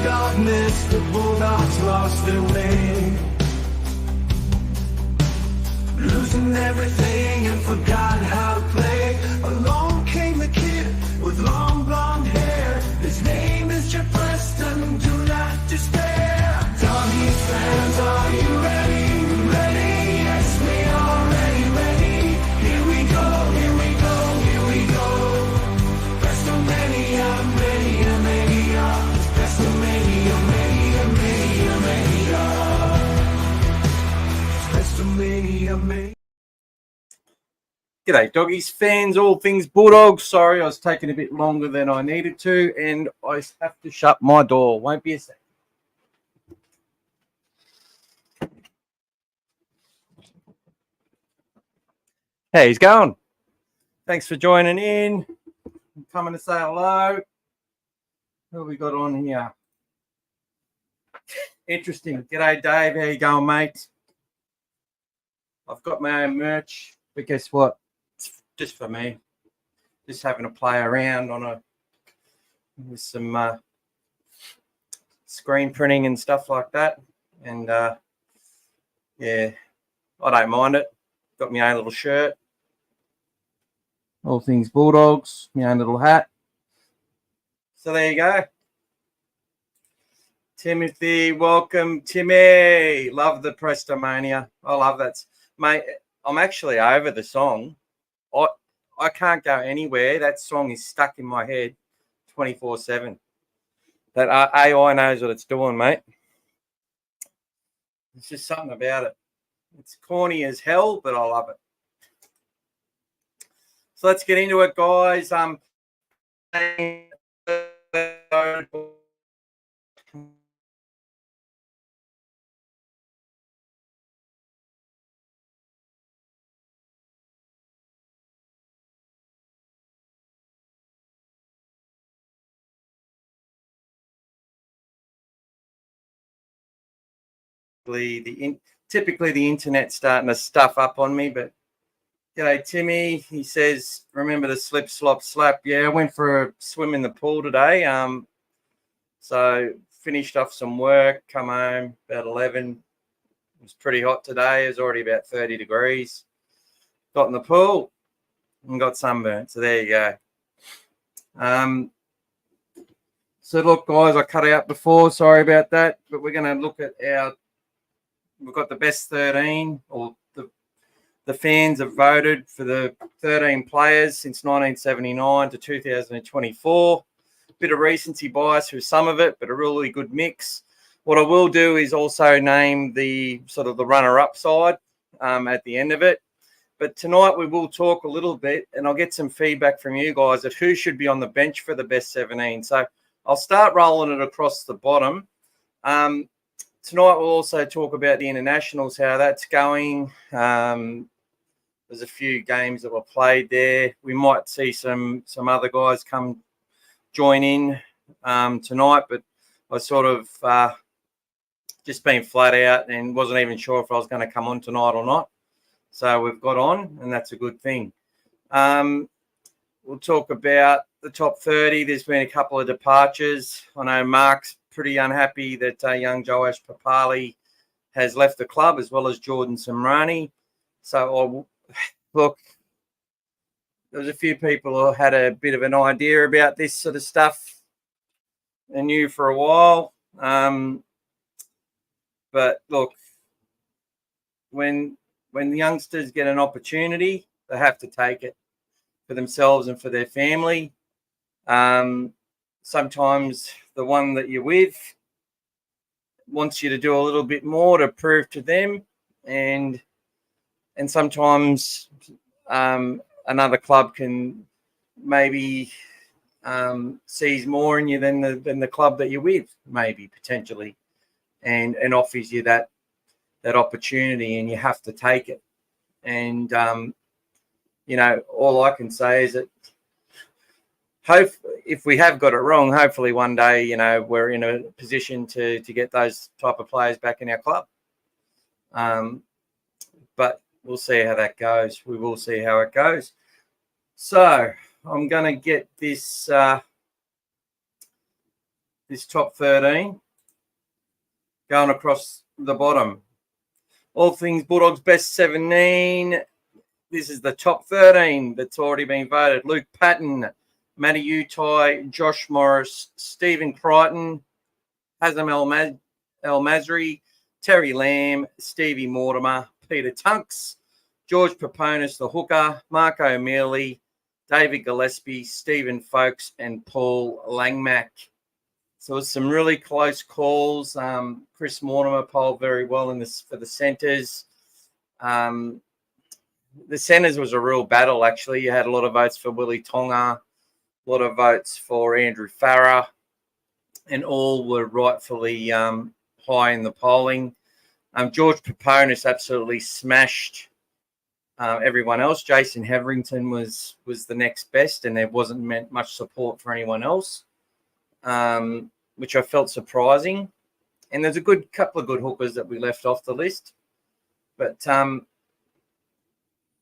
darkness, the Bulldogs lost their way, losing everything and forgot how to play. Along came the kid with long blonde hair. His name is Jeff Preston, do not despair. Doggy fans, are you ready? Ready? Yes, we are ready. Here we go, here we go, here we go. Prestomania, mania, mania. Prestomania, mania, mania, mania. Prestomania, mania. G'day, doggies, fans, all things Bulldogs. Sorry, I was taking a bit longer than I needed to, and I have to shut my door. Won't be a sec. Hey, he's going. Thanks for joining in. Coming to say hello. Who have we got on here? Interesting. G'day, Dave. How you going, mate? I've got my own merch, but guess what? It's just for me. Just having to play around with some screen printing and stuff like that. And yeah, I don't mind it. Got my own little shirt. All Things Bulldogs, my own little hat. So there you go. Timothy, welcome, Timmy. Love the Prestomania. I love that. Mate, I'm actually over the song. I can't go anywhere. That song is stuck in my head 24/7. That AI knows what it's doing, mate. It's just something about it. It's corny as hell, but I love it. So let's get into it, guys. Typically the internet's starting to stuff up on me, but g'day, Timmy. He says, remember the slip, slop, slap. Yeah, I went for a swim in the pool today. So finished off some work, come home about 11. It was pretty hot today. It was already about 30 degrees. Got in the pool and got sunburnt. So there you go. So look, guys, I cut out before. Sorry about that. But we're going to look at we've got the best 13, or the fans have voted for the 13 players since 1979 to 2024. Bit of recency bias through some of it, but a really good mix. What I will do is also name the sort of the runner-up side at the end of it. But tonight we will talk a little bit, and I'll get some feedback from you guys at who should be on the bench for the best 17. So I'll start rolling it across the bottom. Tonight we'll also talk about the internationals, how that's going. There's a few games that were played there. We might see some other guys come join in tonight, but I sort of just been flat out and wasn't even sure if I was going to come on tonight or not. So we've got on, and that's a good thing. We'll talk about the top 30. There's been a couple of departures. I know Mark's pretty unhappy that young Joash Papali has left the club, as well as Jordan Samrani. So, look, there was a few people who had a bit of an idea about this sort of stuff and knew for a while. But look, when the youngsters get an opportunity, they have to take it for themselves and for their family. Sometimes the one that you're with wants you to do a little bit more to prove to them, and sometimes another club can maybe sees more in you than the club that you're with, maybe potentially, and offers you that opportunity, and you have to take it. And all I can say is that if we have got it wrong, hopefully one day, we're in a position to get those type of players back in our club. But we'll see how that goes. We will see how it goes. So I'm going to get this this top 13 going across the bottom. All Things Bulldogs best 17. This is the top 13 that's already been voted. Luke Patton, Matty Utai, Josh Morris, Stephen Crichton, Hazem El Masri, Terry Lamb, Stevie Mortimer, Peter Tunks, George Paponis, the hooker, Mark O'Mealy, David Gillespie, Stephen Folkes, and Paul Langmack. So it's some really close calls. Chris Mortimer polled very well in this for the centres. The centres was a real battle, actually. You had a lot of votes for Willie Tonga, a lot of votes for Andrew Farah, and all were rightfully high in the polling. George Paponis absolutely smashed everyone else. Jason Hetherington was the next best, and there wasn't much support for anyone else, which I felt surprising. And there's a couple of good hookers that we left off the list. But,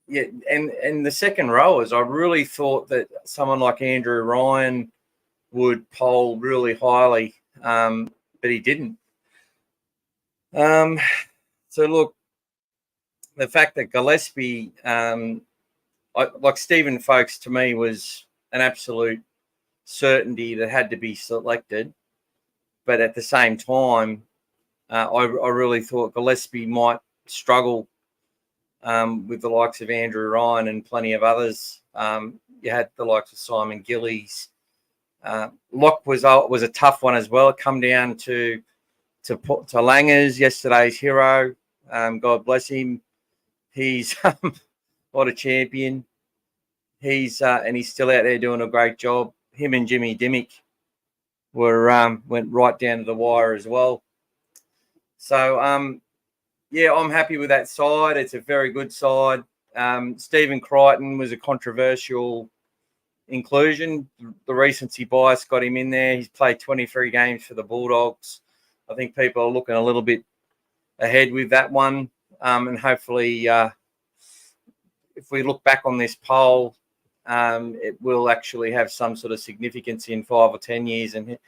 yeah, and the second rowers, I really thought that someone like Andrew Ryan would poll really highly, but he didn't. So, look, the fact that Gillespie, like Stephen Folkes, to me was an absolute certainty that had to be selected. But at the same time, I really thought Gillespie might struggle with the likes of Andrew Ryan and plenty of others. You had the likes of Simon Gillies. Locke was a tough one as well. It come down to Langers, yesterday's hero. God bless him. He's what a champion. And he's still out there doing a great job. Him and Jimmy Dimmick went right down to the wire as well. So yeah, I'm happy with that side. It's a very good side. Stephen Crichton was a controversial inclusion. The recency bias got him in there. He's played 23 games for the Bulldogs. I think people are looking a little bit ahead with that one. And hopefully, if we look back on this poll, it will actually have some sort of significance in 5 or 10 years. And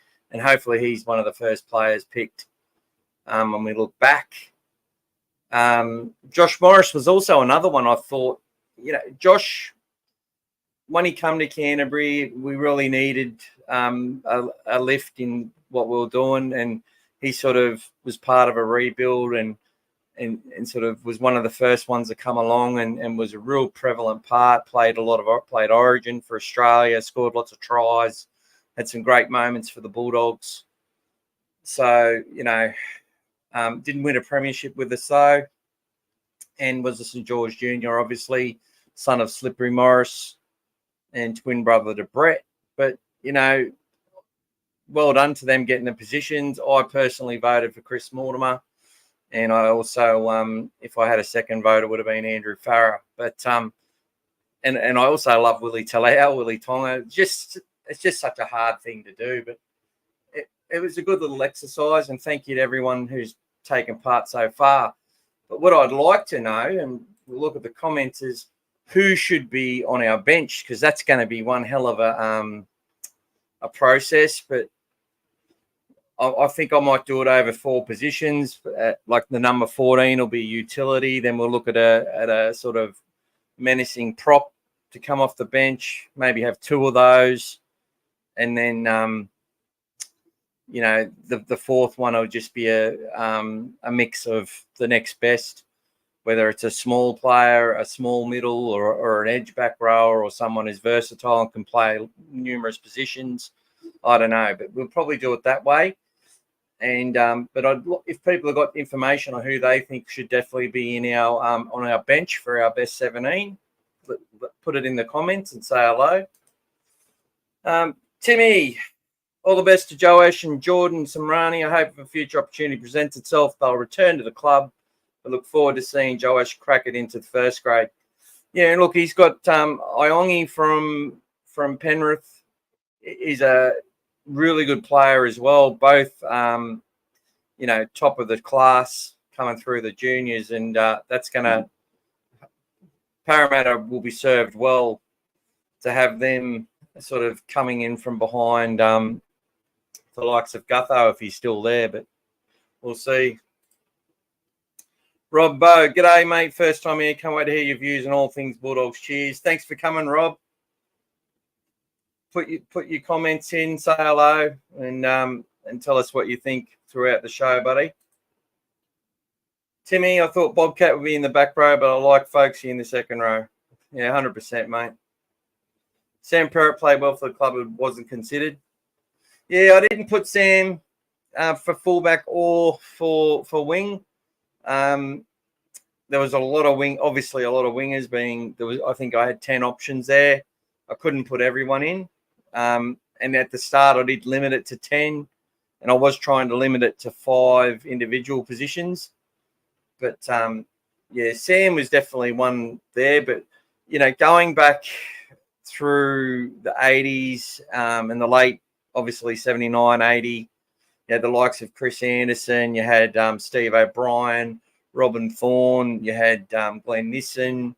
hopefully he's one of the first players picked when we look back. Josh Morris was also another one. I thought, Josh, when he came to Canterbury, we really needed a lift in what we were doing. And he sort of was part of a rebuild and sort of was one of the first ones to come along and was a real prevalent part, played Origin for Australia, scored lots of tries, had some great moments for the Bulldogs. So, didn't win a premiership with us though, and was a St. George Junior, obviously, son of Slippery Morris and twin brother to Brett. But, well done to them getting the positions. I personally voted for Chris Mortimer. And I also, if I had a second vote, it would have been Andrew Farah. But and I also love Willie Talau, Willie Tonga. It's just such a hard thing to do. But it was a good little exercise, and thank you to everyone who's taken part so far. But what I'd like to know, and we'll look at the comments, is who should be on our bench, because that's going to be one hell of a process. But I think I might do it over 4 positions. Like the number 14 will be utility. Then we'll look at a sort of menacing prop to come off the bench. Maybe have 2 of those, and then the fourth one will just be a mix of the next best, whether it's a small player, a small middle, or an edge back rower, or someone who's versatile and can play numerous positions. I don't know, but we'll probably do it that way. And but if people have got information on who they think should definitely be in our on our bench for our best 17, put it in the comments and say hello. Timmy, all the best to Joash and Jordan Samrani. I hope if a future opportunity presents itself, they'll return to the club. I look forward to seeing Joash crack it into the first grade. Yeah, and look, he's got Iongi from Penrith. He's a really good player as well, both top of the class coming through the juniors, and that's going to Parramatta will be served well to have them sort of coming in from behind the likes of Gutho if he's still there, but we'll see. Rob Bow, g'day, mate. First time here. Can't wait to hear your views on all things Bulldogs. Cheers. Thanks for coming, Rob. Put your comments in, say hello, and tell us what you think throughout the show, buddy. Timmy, I thought Bobcat would be in the back row, but I like Folksy in the second row. Yeah, 100%, mate. Sam Perrott played well for the club, but wasn't considered. Yeah, I didn't put Sam for fullback or for wing. There was a lot of obviously a lot of wingers being. I think I had 10 options there. I couldn't put everyone in. And at the start, I did limit it to 10, and I was trying to limit it to 5 individual positions. But yeah, Sam was definitely one there. But going back through the 80s and the late, obviously 79, 80, you had the likes of Chris Anderson, you had Steve O'Brien, Robin Thorne, you had Glenn Nissen,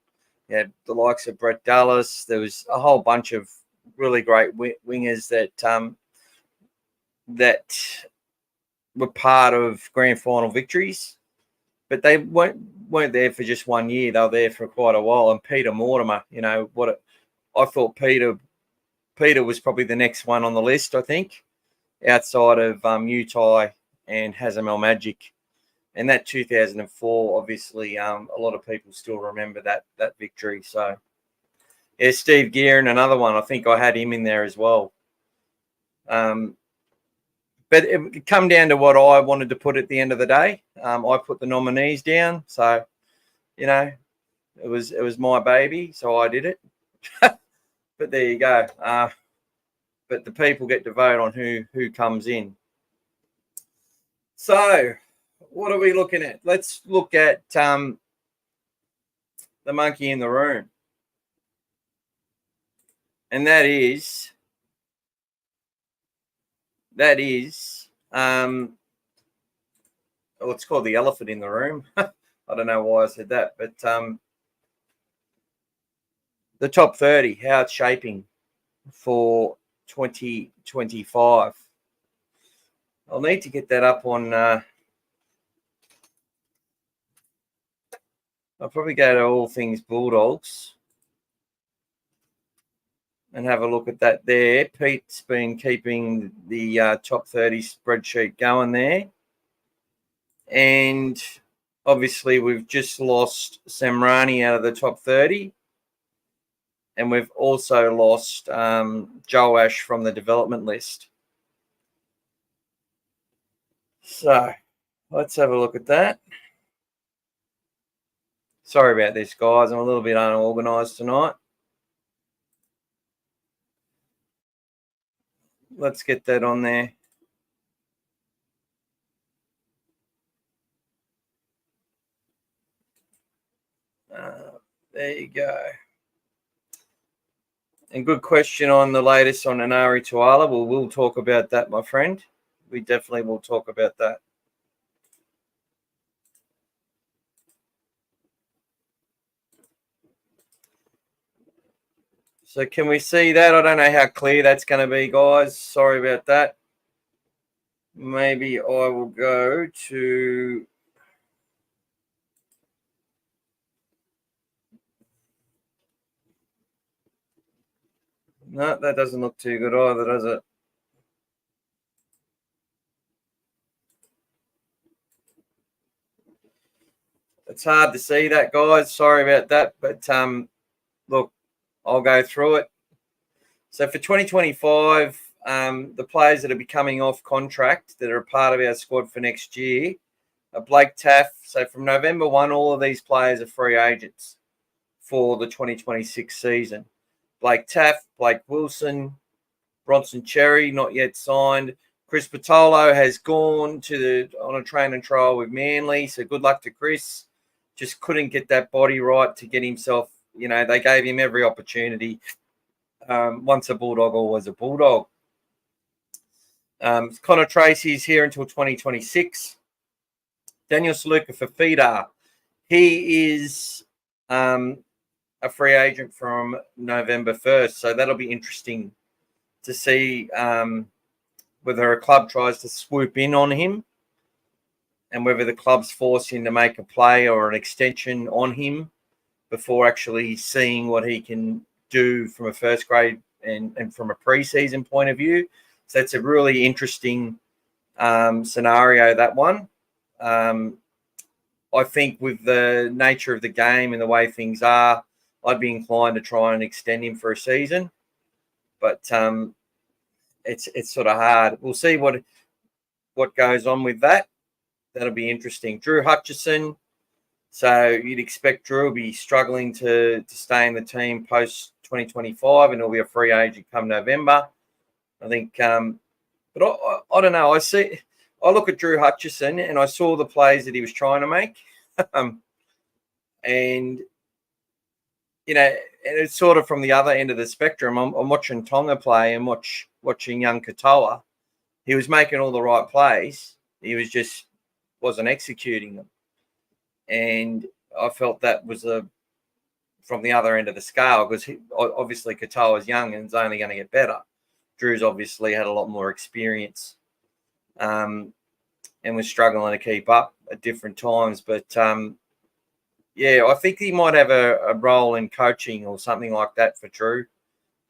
you had the likes of Brett Dallas. There was a whole bunch of really great wingers that were part of grand final victories, but they weren't there for just 1 year. They were there for quite a while. And Peter Mortimer, I thought Peter was probably the next one on the list, I think, outside of Utai and Hazem El Magic. And that 2004, obviously, a lot of people still remember that victory. So, yeah, Steve Gearin, another one. I think I had him in there as well. But it come down to what I wanted to put at the end of the day. I put the nominees down. So, it was my baby, so I did it. But there you go. But the people get to vote on who comes in. So, what are we looking at? Let's look at the monkey in the room. And that is it's called the elephant in the room. I don't know why I said that, but the top 30, how it's shaping for 2025. I'll need to get that up on. I'll probably go to All Things Bulldogs and have a look at that there. Pete's been keeping the top 30 spreadsheet going there. And obviously we've just lost Samrani out of the top 30. And we've also lost Joash from the development list. So let's have a look at that. Sorry about this, guys. I'm a little bit unorganised tonight. Let's get that on there. There you go. And good question on the latest on Anari Tuala. We'll talk about that, my friend. We definitely will talk about that. So can we see that? I don't know how clear that's going to be, guys. Sorry about that. Maybe I will go to... No, that doesn't look too good either, does it? It's hard to see that, guys. Sorry about that. But, look, I'll go through it. So for 2025, the players that are coming off contract that are a part of our squad for next year are Blake Taff. So from November 1, all of these players are free agents for the 2026 season. Blake Taff, Blake Wilson, Bronson Cherry, not yet signed. Chris Patolo has gone on a training trial with Manly. So good luck to Chris. Just couldn't get that body right to get himself. They gave him every opportunity. Once a Bulldog, always a Bulldog. Connor Tracy's here until 2026. Daniel Saluka for Fidar. He is a free agent from November 1st. So that'll be interesting to see whether a club tries to swoop in on him and whether the club's force him to make a play or an extension on him before actually seeing what he can do from a first grade and from a preseason point of view. So that's a really interesting scenario, that one. I think with the nature of the game and the way things are, I'd be inclined to try and extend him for a season. But it's sort of hard. We'll see what goes on with that. That'll be interesting. Drew Hutchison. So you'd expect Drew will be struggling to stay in the team post 2025, and he'll be a free agent come November. I think, but I don't know. I look at Drew Hutchison and I saw the plays that he was trying to make, and it's sort of from the other end of the spectrum. I'm watching Tonga play and watching young Katoa. He was making all the right plays. He was just wasn't executing them. And I felt that was from the other end of the scale, because obviously Katoa is young and is only going to get better. Drew's obviously had a lot more experience and was struggling to keep up at different times. But, I think he might have a role in coaching or something like that for Drew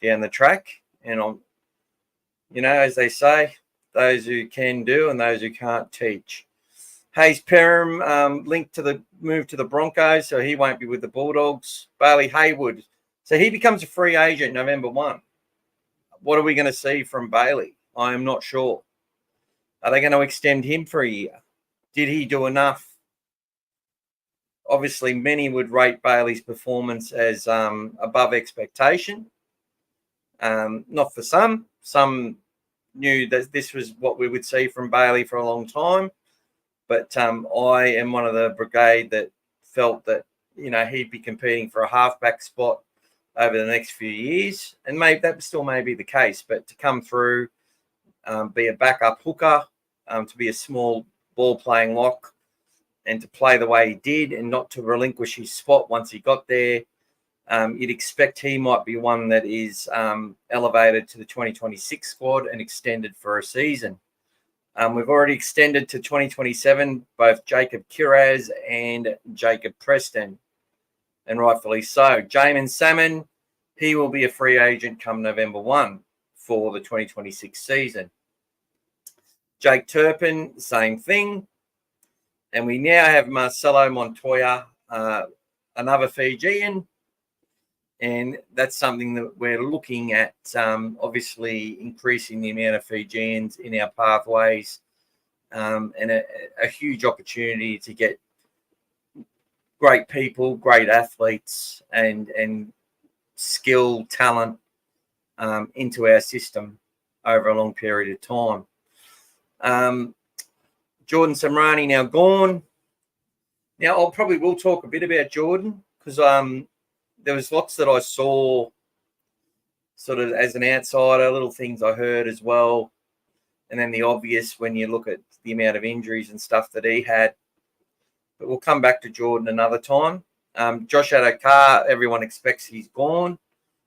down the track. And, as they say, those who can do and those who can't teach. Hayes Perham linked to the move to the Broncos, so he won't be with the Bulldogs. Bailey Haywood, so he becomes a free agent November 1. What are we going to see from Bailey? I am not sure. Are they going to extend him for a year? Did he do enough? Obviously, many would rate Bailey's performance as above expectation. Not for some. Some knew that this was what we would see from Bailey for a long time. But I am one of the brigade that felt that, he'd be competing for a halfback spot over the next few years. And maybe that still may be the case. But to come through, be a backup hooker, to be a small ball-playing lock, and to play the way he did and not to relinquish his spot once he got there, you'd expect he might be one that is elevated to the 2026 squad and extended for a season. We've already extended to 2027 both Jacob Kiraz and Jacob Preston, and rightfully so. Jamin Salmon, he will be a free agent come November 1 for the 2026 season. Jake Turpin, same thing. And we now have Marcelo Montoya, another Fijian, and that's something that we're looking at, obviously increasing the amount of Fijians in our pathways, and a huge opportunity to get great people, great athletes, and skill, talent into our system over a long period of time. Jordan Samrani now gone. Now, I probably will talk a bit about Jordan, because there was lots that I saw sort of as an outsider, little things I heard as well. And then the obvious when you look at the amount of injuries and stuff that he had. But we'll come back to Jordan another time. Josh Adokar, everyone expects he's gone.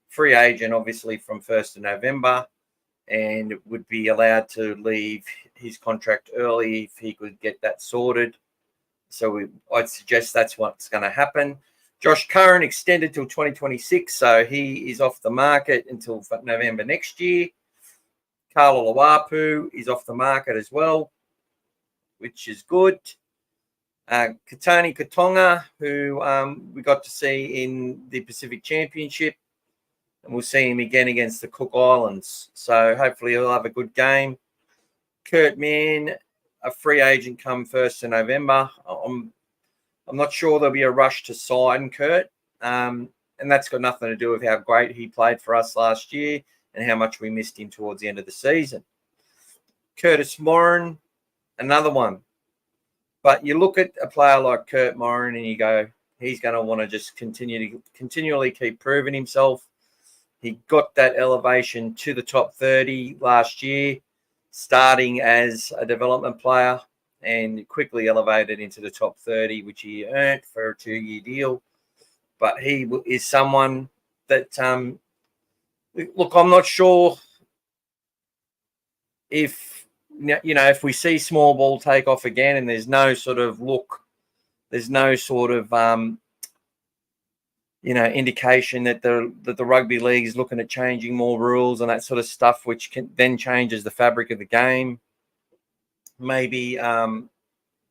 Free agent, obviously, from 1st of November, and would be allowed to leave his contract early if he could get that sorted. So I'd suggest that's what's going to happen. Josh Curran extended till 2026, so he is off the market until November next year. Carla Lawapu is off the market as well, which is good. Katani Katonga, who we got to see in the Pacific Championship, and we'll see him again against the Cook Islands. So hopefully he'll have a good game. Kurt Mann, a free agent come 1st of November. I'm not sure there'll be a rush to sign Kurt, and that's got nothing to do with how great he played for us last year and how much we missed him towards the end of the season. Curtis Morin, another one. But you look at a player like Kurt Morin and you go, he's going to want to just continually keep proving himself. He got that elevation to the top 30 last year, starting as a development player, and quickly elevated into the top 30, which he earned for a 2-year deal. But he is someone that, look, I'm not sure if if we see small ball take off again and there's no sort of indication that the rugby league is looking at changing more rules and that sort of stuff, which then changes the fabric of the game. Maybe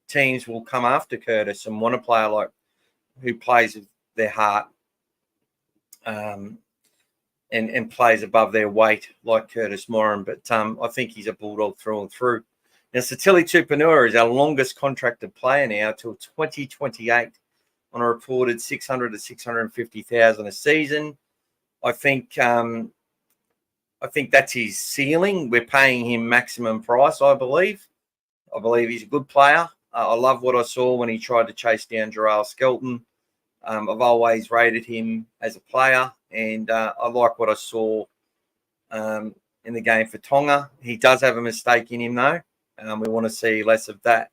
teams will come after Curtis and want a player who plays with their heart and plays above their weight like Curtis Moran. But I think he's a Bulldog through and through. Now, Satili Tupanua is our longest contracted player now till 2028 on a reported 600 to 650,000 a season. I think that's his ceiling. We're paying him maximum price, I believe. I believe he's a good player. I love what I saw when he tried to chase down Jarrell Skelton. I've always rated him as a player, and I like what I saw in the game for Tonga. He does have a mistake in him, though. We want to see less of that.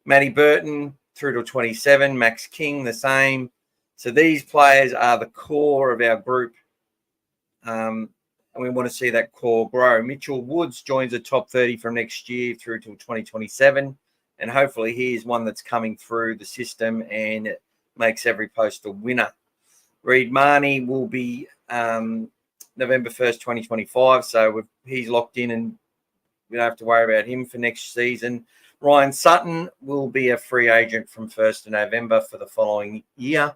Matty Burton through to 27. Max King, the same. So these players are the core of our group, and we want to see that core grow. Mitchell Woods joins the top 30 from next year through till 2027, and hopefully he is one that's coming through the system and makes every post a winner. Reid Marnie will be November 1st, 2025, so he's locked in and we don't have to worry about him for next season. Ryan Sutton will be a free agent from 1st of November for the following year.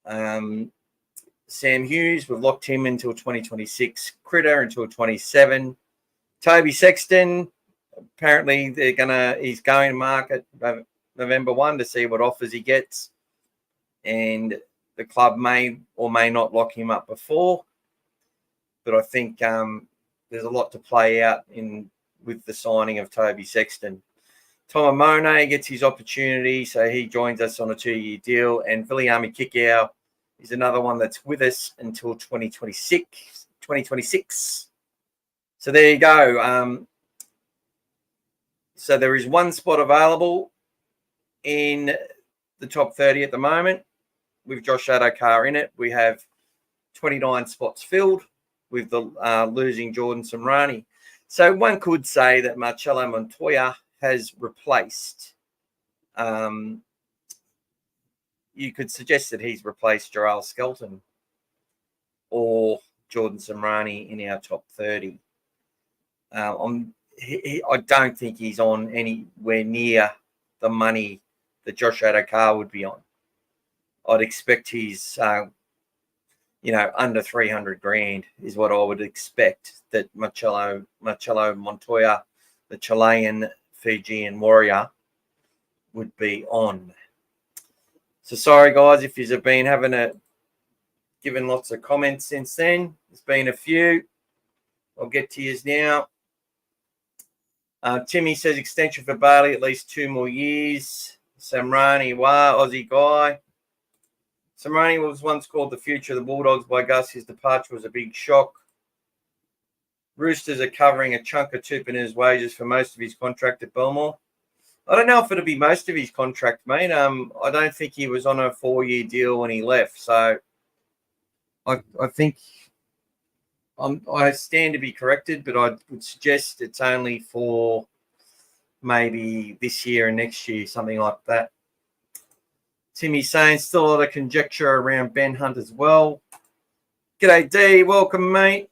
Sam Hughes, we've locked him until 2026. Critter until 27. Toby Sexton, apparently he's going to market November 1 to see what offers he gets. And the club may or may not lock him up before. But I think there's a lot to play out with the signing of Toby Sexton. Tom Amone gets his opportunity, so he joins us on a 2-year deal. And Viliami Kikau is another one that's with us until 2026. So there you go. So there is one spot available in the top 30 at the moment with Josh Adokar in it. We have 29 spots filled with the losing Jordan Samrani. So one could say that Marcelo Montoya has replaced. You could suggest that he's replaced Jarrell Skelton or Jordan Samrani in our top 30. I don't think he's on anywhere near the money that Josh Adokar would be on. I'd expect he's, under 300 grand is what I would expect that Marcelo Montoya, the Chilean Fijian warrior, would be on. So sorry, guys, if you've been given lots of comments since then. There's been a few. I'll get to yours now. Timmy says extension for Bailey, at least 2 more years. Samrani, Aussie guy. Samrani was once called the future of the Bulldogs by Gus. His departure was a big shock. Roosters are covering a chunk of Tupanu's wages for most of his contract at Belmore. I don't know if it'll be most of his contract, mate. I don't think he was on a 4-year deal when he left. So I think I stand to be corrected, but I would suggest it's only for maybe this year and next year, something like that. Timmy's saying still a lot of conjecture around Ben Hunt as well. G'day, D. Welcome, mate.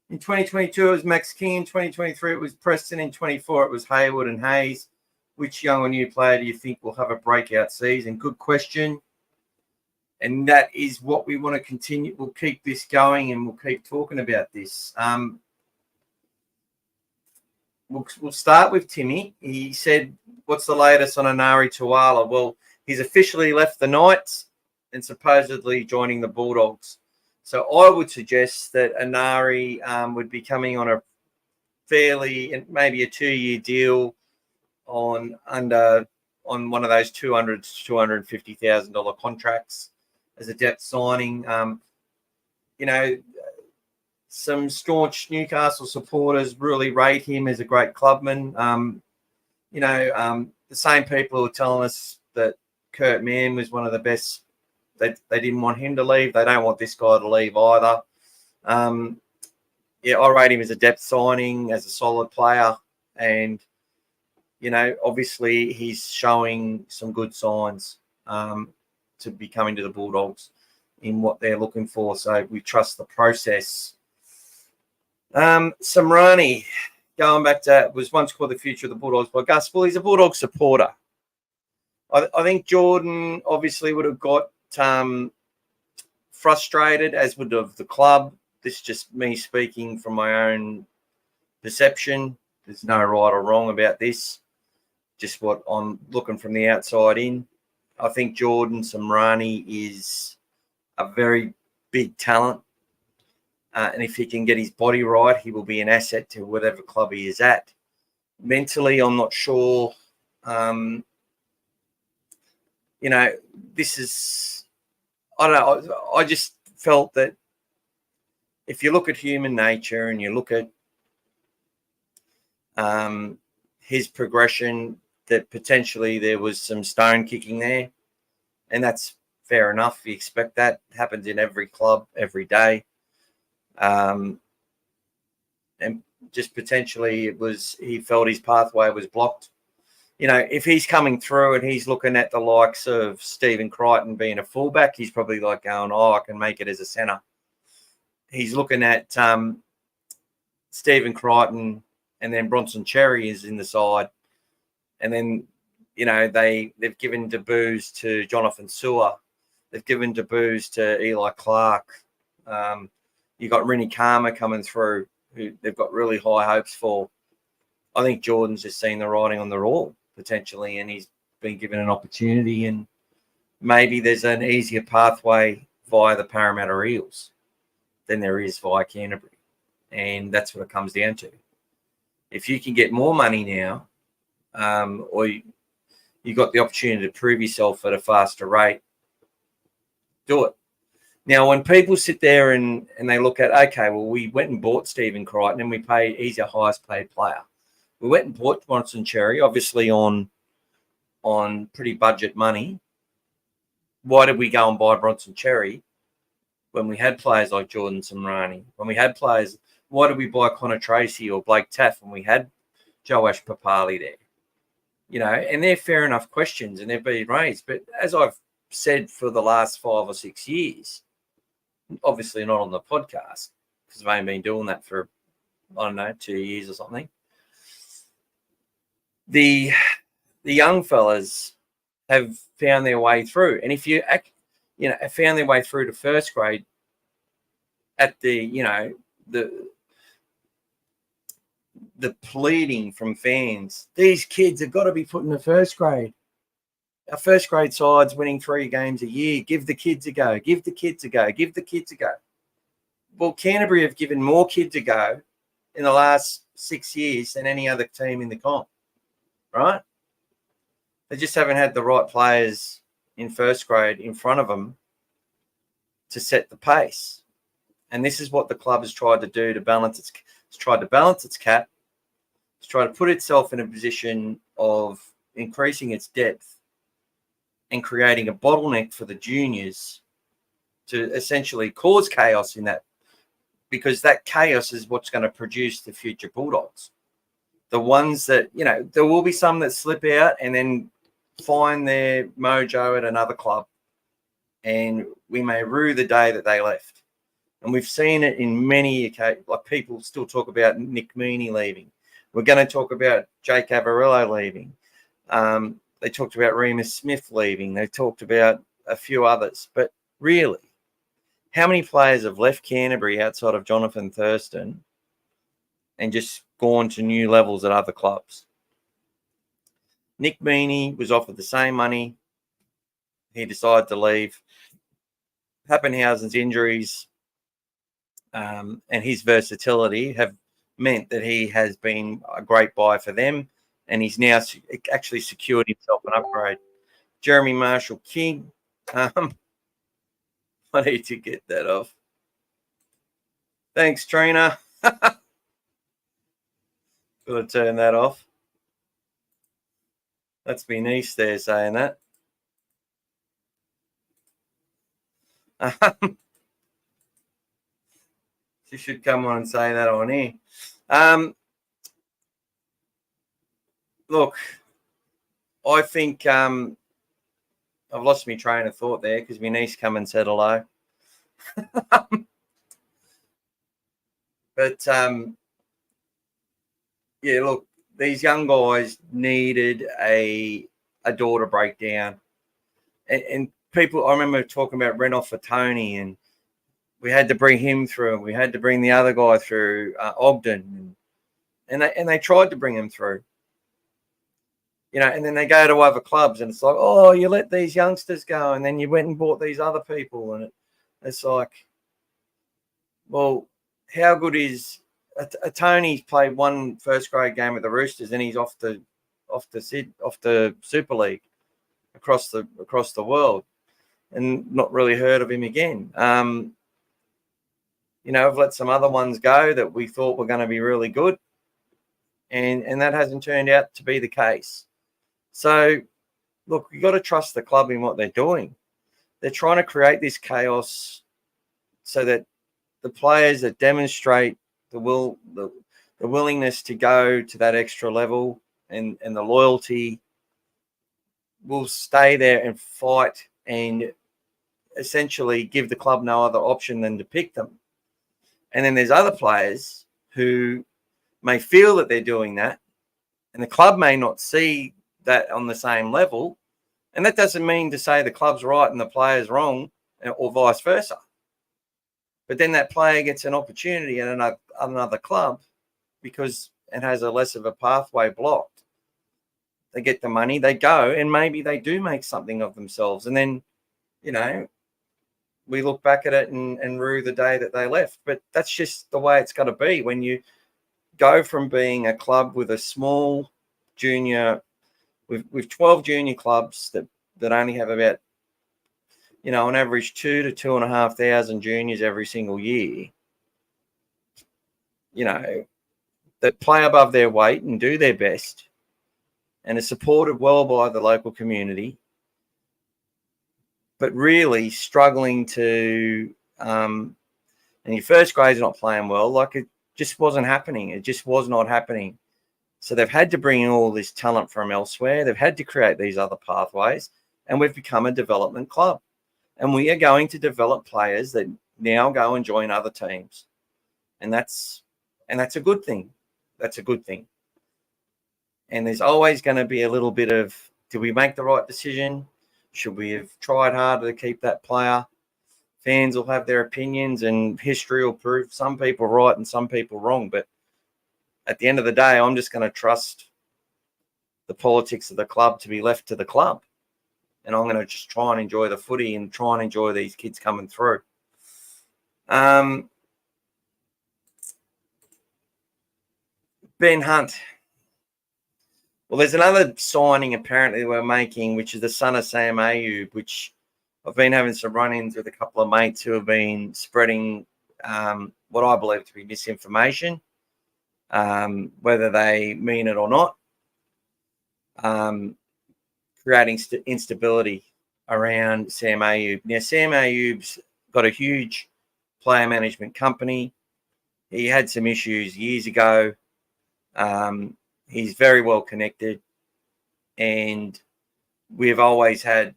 In 2022, it was Max King. In 2023, it was Preston. In 24, it was Hayward and Hayes. Which young or new player do you think will have a breakout season? Good question. And that is what we want to continue. We'll keep this going and we'll keep talking about this. We'll start with Timmy. He said, what's the latest on Anari Tuala? Well, he's officially left the Knights and supposedly joining the Bulldogs. So I would suggest that Anari would be coming on a maybe a 2-year deal on one of those $200,000 to $250,000 contracts as a depth signing. Some staunch Newcastle supporters really rate him as a great clubman. The same people who are telling us that Kurt Mann was one of the best. They didn't want him to leave. They don't want this guy to leave either. yeah, I rate him as a depth signing, as a solid player, and obviously he's showing some good signs to be coming to the Bulldogs in what they're looking for. So we trust the process. Samrani, going back to, was once called the future of the Bulldogs by Gus. Well, he's a Bulldog supporter. I think Jordan obviously would have got frustrated, as would have the club. This is just me speaking from my own perception. There's no right or wrong about this. Just what I'm looking from the outside in. I think Jordan Samrani is a very big talent. And if he can get his body right, he will be an asset to whatever club he is at. Mentally, I'm not sure. This is, I don't know. I just felt that if you look at human nature and you look at his progression, that potentially there was some stone kicking there, and that's fair enough. You expect that. It happens in every club every day. And just potentially he felt his pathway was blocked. If he's coming through and he's looking at the likes of Stephen Crichton being a fullback, he's probably like going, I can make it as a centre. He's looking at Stephen Crichton, and then Bronson Cherry is in the side. And then, they've given debuts to Jonathan Sewer. They've given debuts to Eli Clark. You've got Rini Karma coming through, who they've got really high hopes for. I think Jordan's just seen the writing on the wall, potentially, and he's been given an opportunity, and maybe there's an easier pathway via the Parramatta Eels than there is via Canterbury. And that's what it comes down to. If you can get more money now, or you got the opportunity to prove yourself at a faster rate, do it. Now, when people sit there and they look at, okay, well, we went and bought Stephen Crichton and he's our highest paid player. We went and bought Bronson Cherry, obviously on pretty budget money. Why did we go and buy Bronson Cherry when we had players like Jordan Samrani? When we had players, why did we buy Connor Tracy or Blake Taff when we had Joash Papali there? And they're fair enough questions and they've been raised. But as I've said for the last 5 or 6 years, obviously not on the podcast, because I've only been doing that for, 2 years or something. The young fellas have found their way through. And if you found their way through to first grade at the pleading from fans, these kids have got to be put in the first grade. Our first grade side's winning 3 games a year. Give the kids a go. Give the kids a go. Give the kids a go. Well, Canterbury have given more kids a go in the last 6 years than any other team in the comp, right? They just haven't had the right players in first grade in front of them to set the pace. And this is what the club has tried to do to balance its cap. It's tried to put itself in a position of increasing its depth and creating a bottleneck for the juniors to essentially cause chaos in that, because that chaos is what's going to produce the future Bulldogs. The ones that, there will be some that slip out and then find their mojo at another club, and we may rue the day that they left. And we've seen it in many occasions. Like, people still talk about Nick Meaney leaving. We're going to talk about Jake Avarillo leaving. They talked about Remus Smith leaving. They talked about a few others. But really, how many players have left Canterbury outside of Jonathan Thurston and just gone to new levels at other clubs? Nick Meaney was offered the same money. He decided to leave. Pappenhausen's injuries and his versatility have meant that he has been a great buy for them, and he's now actually secured himself an upgrade. Jeremy Marshall-King, I need to get that off. Thanks, Trina. Got to turn that off. That's my niece there saying that. She should come on and say that on here. Look, I think I've lost my train of thought there because my niece come and said hello. But yeah, look, these young guys needed a door to break down, and people. I remember talking about Renoff for Tony, and we had to bring him through, and we had to bring the other guy through, Ogden, and they tried to bring him through. You know, and then they go to other clubs, and it's like, oh, you let these youngsters go, and then you went and bought these other people, and it's like, well, how good is Tony's played one first grade game at the Roosters, and he's off the Super League across the world, and not really heard of him again. You know, I've let some other ones go that we thought were going to be really good, and that hasn't turned out to be the case. So, look, you've got to trust the club in what they're doing. They're trying to create this chaos so that the players that demonstrate the willingness to go to that extra level and the loyalty will stay there and fight and essentially give the club no other option than to pick them. And then there's other players who may feel that they're doing that, and the club may not see that on the same level. And that doesn't mean to say the club's right and the player's wrong, or vice versa. But then that player gets an opportunity at another club because it has a less of a pathway blocked. They get the money, they go, and maybe they do make something of themselves. And then, you know, we look back at it and rue the day that they left. But that's just the way it's got to be. When you go from being a club with a small junior, with 12 junior clubs that only have about, you know, on average 2,000 to 2,500 juniors every single year, you know, that play above their weight and do their best and are supported well by the local community, but really struggling to, and your first grade's not playing well, like it just wasn't happening. It just was not happening. So they've had to bring in all this talent from elsewhere. They've had to create these other pathways, and we've become a development club. And we are going to develop players that now go and join other teams. And that's a good thing. That's a good thing. And there's always going to be a little bit of, did we make the right decision? Should we have tried harder to keep that player? Fans will have their opinions, and history will prove some people right and some people wrong. But at the end of the day, I'm just going to trust the politics of the club to be left to the club. And I'm going to just try and enjoy the footy and try and enjoy these kids coming through. Ben Hunt. Well, there's another signing apparently we're making, which is the son of Sam Ayub, which I've been having some run-ins with a couple of mates who have been spreading what I believe to be misinformation, whether they mean it or not. Creating instability around Sam Ayub. Now, Sam Ayub's got a huge player management company. He had some issues years ago. He's very well connected, and we've always had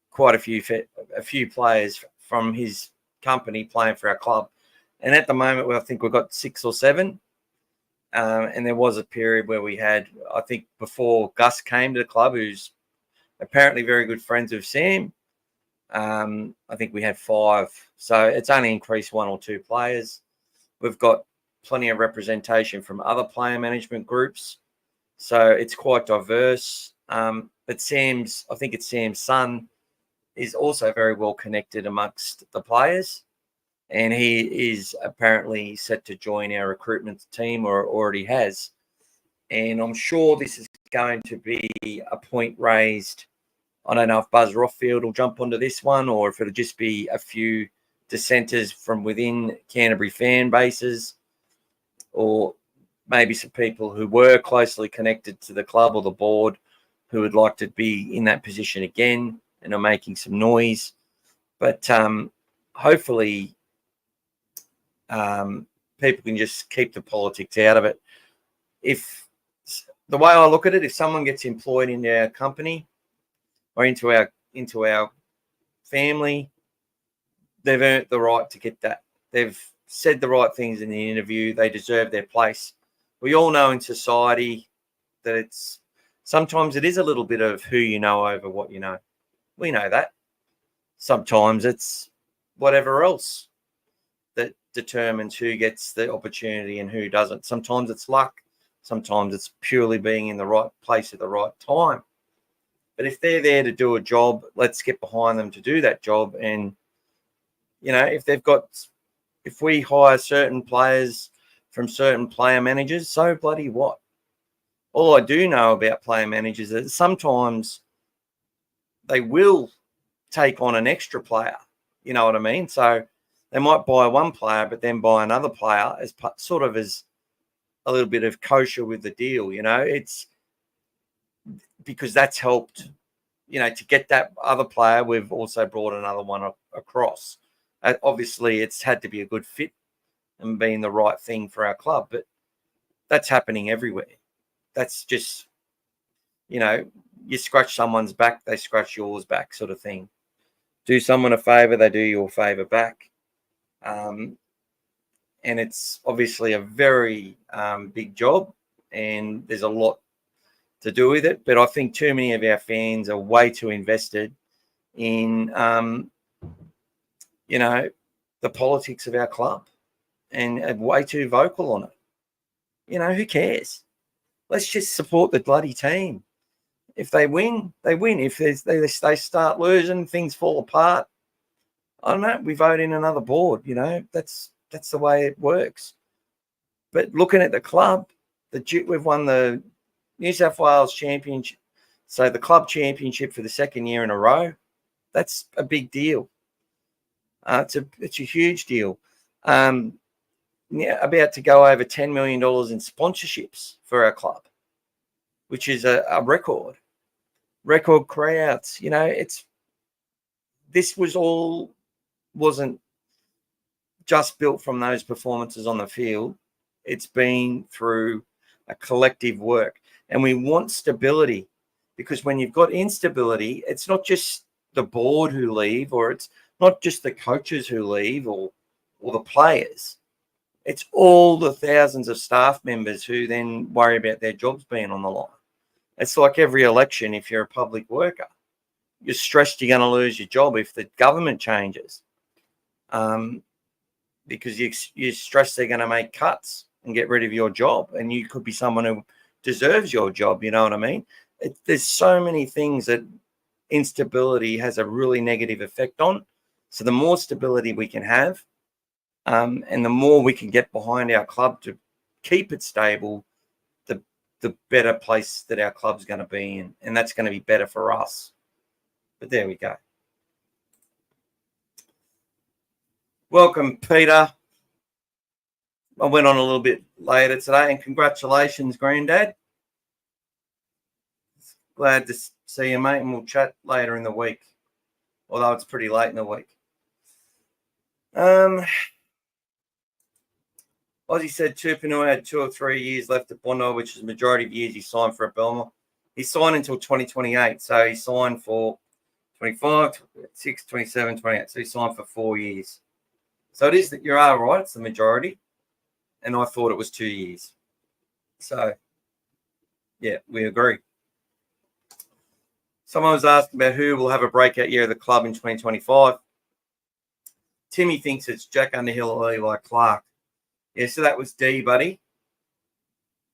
quite a few players from his company playing for our club. And at the moment, I think we've got 6 or 7. And there was a period where we had, I think before Gus came to the club, who's apparently very good friends with Sam, I think we had 5. So it's only increased 1 or 2 players. We've got plenty of representation from other player management groups. So it's quite diverse. But I think it's Sam's son, is also very well connected amongst the players. And he is apparently set to join our recruitment team, or already has. And I'm sure this is going to be a point raised. I don't know if Buzz Rothfield will jump onto this one, or if it'll just be a few dissenters from within Canterbury fan bases, or maybe some people who were closely connected to the club or the board who would like to be in that position again and are making some noise. But hopefully people can just keep the politics out of it. If the way I look at it, if someone gets employed in our company or into our family, they've earned the right to get that. They've said the right things in the interview. They deserve their place. We all know in society that sometimes it is a little bit of who you know over what you know. We know that. Sometimes it's whatever else that determines who gets the opportunity and who doesn't. Sometimes it's luck. Sometimes it's purely being in the right place at the right time. But if they're there to do a job, let's get behind them to do that job. And, if we hire certain players from certain player managers, so bloody what? All I do know about player managers is sometimes they will take on an extra player. You know what I mean? So they might buy one player, but then buy another player as sort of as a little bit of kosher with the deal. It's because that's helped, to get that other player. We've also brought another one across. Obviously, it's had to be a good fit and being the right thing for our club, but that's happening everywhere. That's just, you scratch someone's back, they scratch yours back, sort of thing. Do someone a favor, they do you a favor back. And it's obviously a very big job, and there's a lot to do with it. But I think too many of our fans are way too invested in, the politics of our club and are way too vocal on it. Who cares? Let's just support the bloody team. If they win, they win. If they start losing, things fall apart, I don't know, we vote in another board. That's the way it works. But looking at the club, we've won the New South Wales Championship, so the club championship for the second year in a row. That's a big deal. It's a huge deal. About to go over $10 million in sponsorships for our club, which is a record crowds. This wasn't just built from those performances on the field. It's been through a collective work, and we want stability, because when you've got instability, it's not just the board who leave, or it's not just the coaches who leave or the players. It's all the thousands of staff members who then worry about their jobs being on the line. It's like every election. If you're a public worker, you're stressed you're going to lose your job if the government changes, because you're stressed they're going to make cuts and get rid of your job, and you could be someone who deserves your job. You know what I mean? There's so many things that instability has a really negative effect on. So the more stability we can have, and the more we can get behind our club to keep it stable, the better place that our club's going to be in, and that's going to be better for us. But there we go. Welcome, Peter. I went on a little bit later today, and congratulations, Granddad. Glad to see you, mate, and we'll chat later in the week, although it's pretty late in the week. Ozzy said Tupanua had 2 or 3 years left at Bondi, which is the majority of years he signed for a Belmore. He signed until 2028, so he signed for 25, 26, 27, 28. So he signed for 4 years. So it is that you are right, it's the majority. And I thought it was 2 years. So, yeah, we agree. Someone was asking about who will have a breakout year of the club in 2025. Timmy thinks it's Jack Underhill or Eli Clark. Yeah, so that was D, buddy.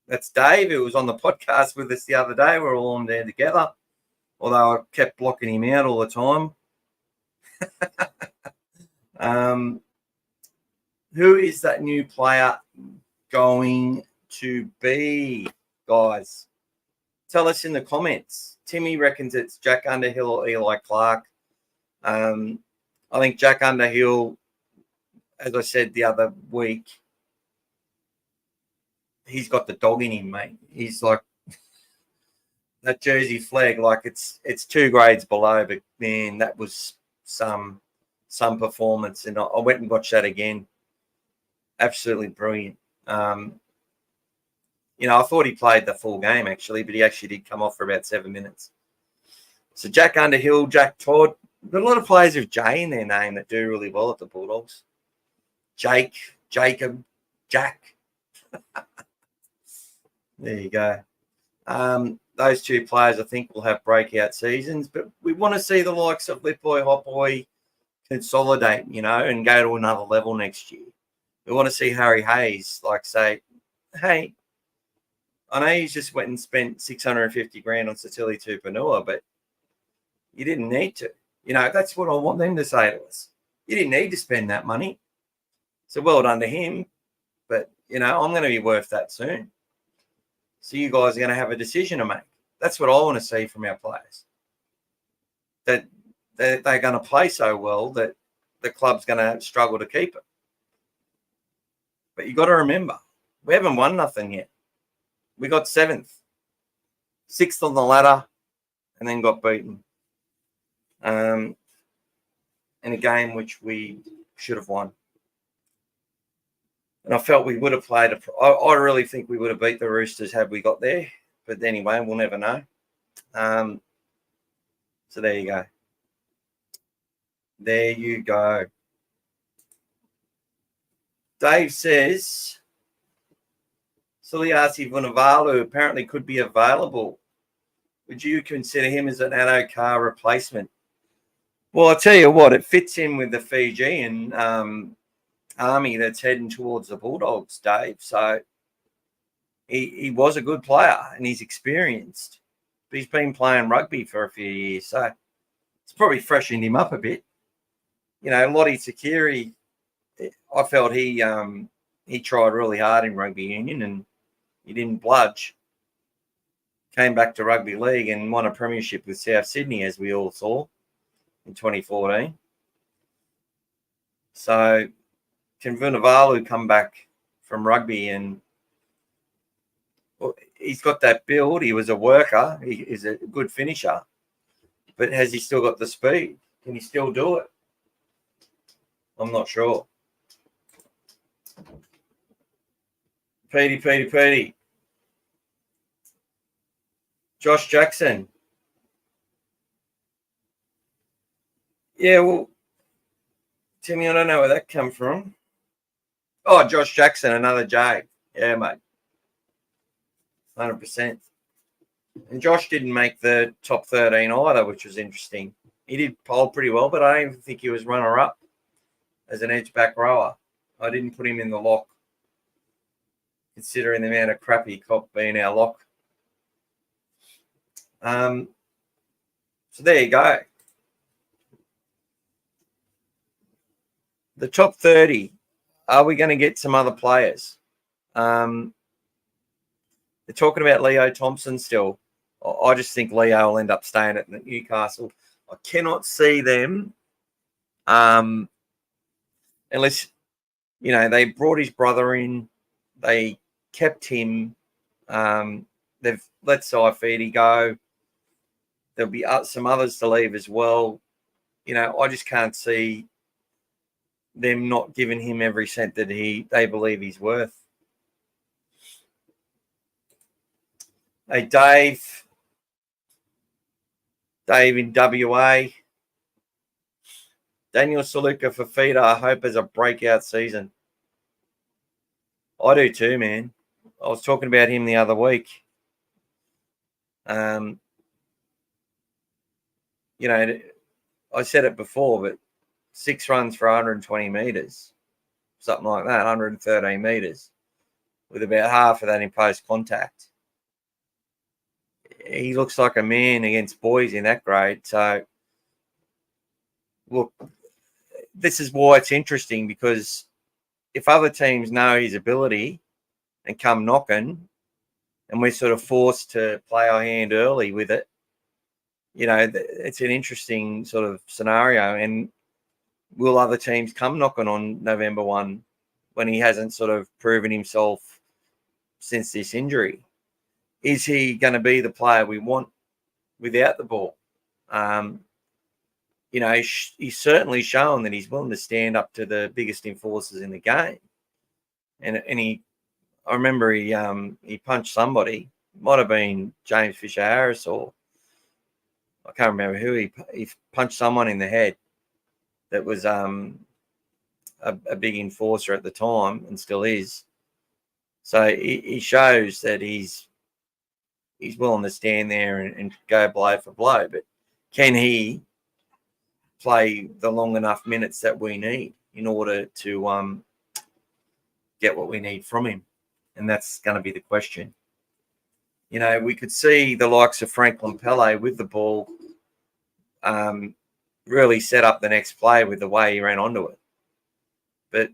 That's Dave, who was on the podcast with us the other day. We're all on there together, although I kept blocking him out all the time. Who is that new player going to be, guys? Tell us in the comments. Timmy reckons it's Jack Underhill or Eli Clark. I think Jack Underhill, as I said the other week, he's got the dog in him, mate. He's like that Jersey flag, like it's 2 grades below, but man, that was some performance, and I went and watched that again. absolutely brilliant. I thought he played the full game, actually, but he actually did come off for about 7 minutes. So Jack Underhill, Jack Todd, got a lot of players with J in their name that do really well at the Bulldogs. Jake, Jacob, Jack. There you go. Those two players, I think, will have breakout seasons, but we want to see the likes of Lipboy, Hotboy consolidate, and go to another level next year. We want to see Harry Hayes, say, hey, I know you just went and spent 650 grand on Satili Tupanua, but you didn't need to. That's what I want them to say to us. You didn't need to spend that money. So well done to him, but, I'm going to be worth that soon. So you guys are going to have a decision to make. That's what I want to see from our players. That they're going to play so well that the club's going to struggle to keep it. But you got to remember, we haven't won nothing yet. We got 7th, 6th on the ladder, and then got beaten in a game which we should have won. And I felt we would have played. I really think we would have beat the Roosters had we got there. But anyway, we'll never know. So there you go. There you go. Dave says, Suliasi Vunivalu apparently could be available. Would you consider him as an Addo-Carr replacement? Well, I'll tell you what, it fits in with the Fijian army that's heading towards the Bulldogs, Dave. So he was a good player and he's experienced. But he's been playing rugby for a few years, so it's probably freshened him up a bit. Lottie Sakiri, I felt he tried really hard in rugby union and he didn't bludge. Came back to rugby league and won a premiership with South Sydney, as we all saw in 2014. So can Vunivalu come back from rugby and he's got that build. He was a worker. He is a good finisher. But has he still got the speed? Can he still do it? I'm not sure. Petey. Josh Jackson. Yeah, well, Timmy, I don't know where that come from. Oh, Josh Jackson, another J. Yeah, mate. 100%. And Josh didn't make the top 13 either, which was interesting. He did poll pretty well, but I don't even think he was runner-up as an edge-back rower. I didn't put him in the lock, considering the amount of crap he copped being our lock. So there you go. The top 30, are we going to get some other players? They're talking about Leo Thompson still. I just think Leo will end up staying at Newcastle. I cannot see them unless, they brought his brother in. They kept him. They've let Saifidi go. There'll be some others to leave as well. I just can't see them not giving him every cent that they believe he's worth. Hey, Dave in WA. Daniel Saluka for Fafita, I hope has a breakout season. I do too, man. I was talking about him the other week. I said it before, but 6 runs for 120 metres, something like that, 113 metres, with about half of that in post contact. He looks like a man against boys in that grade. So, look, this is why it's interesting, because if other teams know his ability and come knocking, and we're sort of forced to play our hand early with it, it's an interesting sort of scenario. And will other teams come knocking on November 1 when he hasn't sort of proven himself since this injury? Is he going to be the player we want without the ball? He's certainly shown that he's willing to stand up to the biggest enforcers in the game. and I remember he punched somebody. Might have been James Fisher Harris, or I can't remember who. He punched someone in the head that was a big enforcer at the time and still is. So he shows that he's willing to stand there and go blow for blow. But can he play the long enough minutes that we need in order to get what we need from him? And that's going to be the question. You know, we could see the likes of Franklin Pele with the ball really set up the next play with the way he ran onto it. But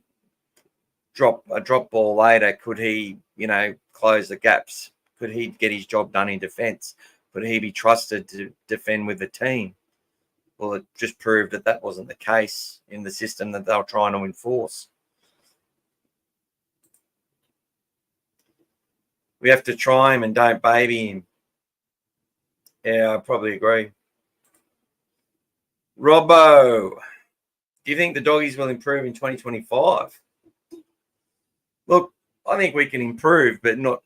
a drop ball later, could he, close the gaps? Could he get his job done in defence? Could he be trusted to defend with the team? Well, it just proved that wasn't the case in the system that they were trying to enforce. We have to try him and don't baby him. Yeah, I probably agree. Robbo, do you think the Doggies will improve in 2025? Look, I think we can improve, but not.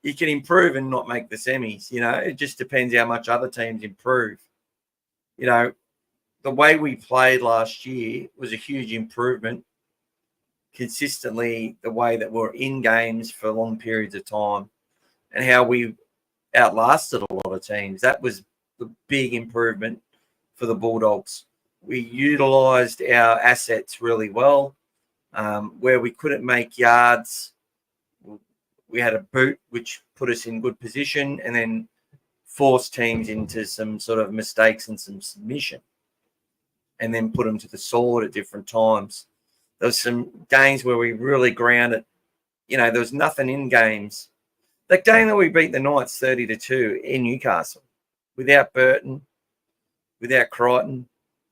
You can improve and not make the semis. It just depends how much other teams improve. The way we played last year was a huge improvement. Consistently, the way that we're in games for long periods of time and how we outlasted a lot of teams. That was the big improvement for the Bulldogs. We utilised our assets really well. Where we couldn't make yards, we had a boot, which put us in good position and then forced teams into some sort of mistakes and some submission and then put them to the sword at different times. There was some games where we really grounded. There was nothing in games. That game that we beat the Knights 30-2 in Newcastle, without Burton, without Crichton,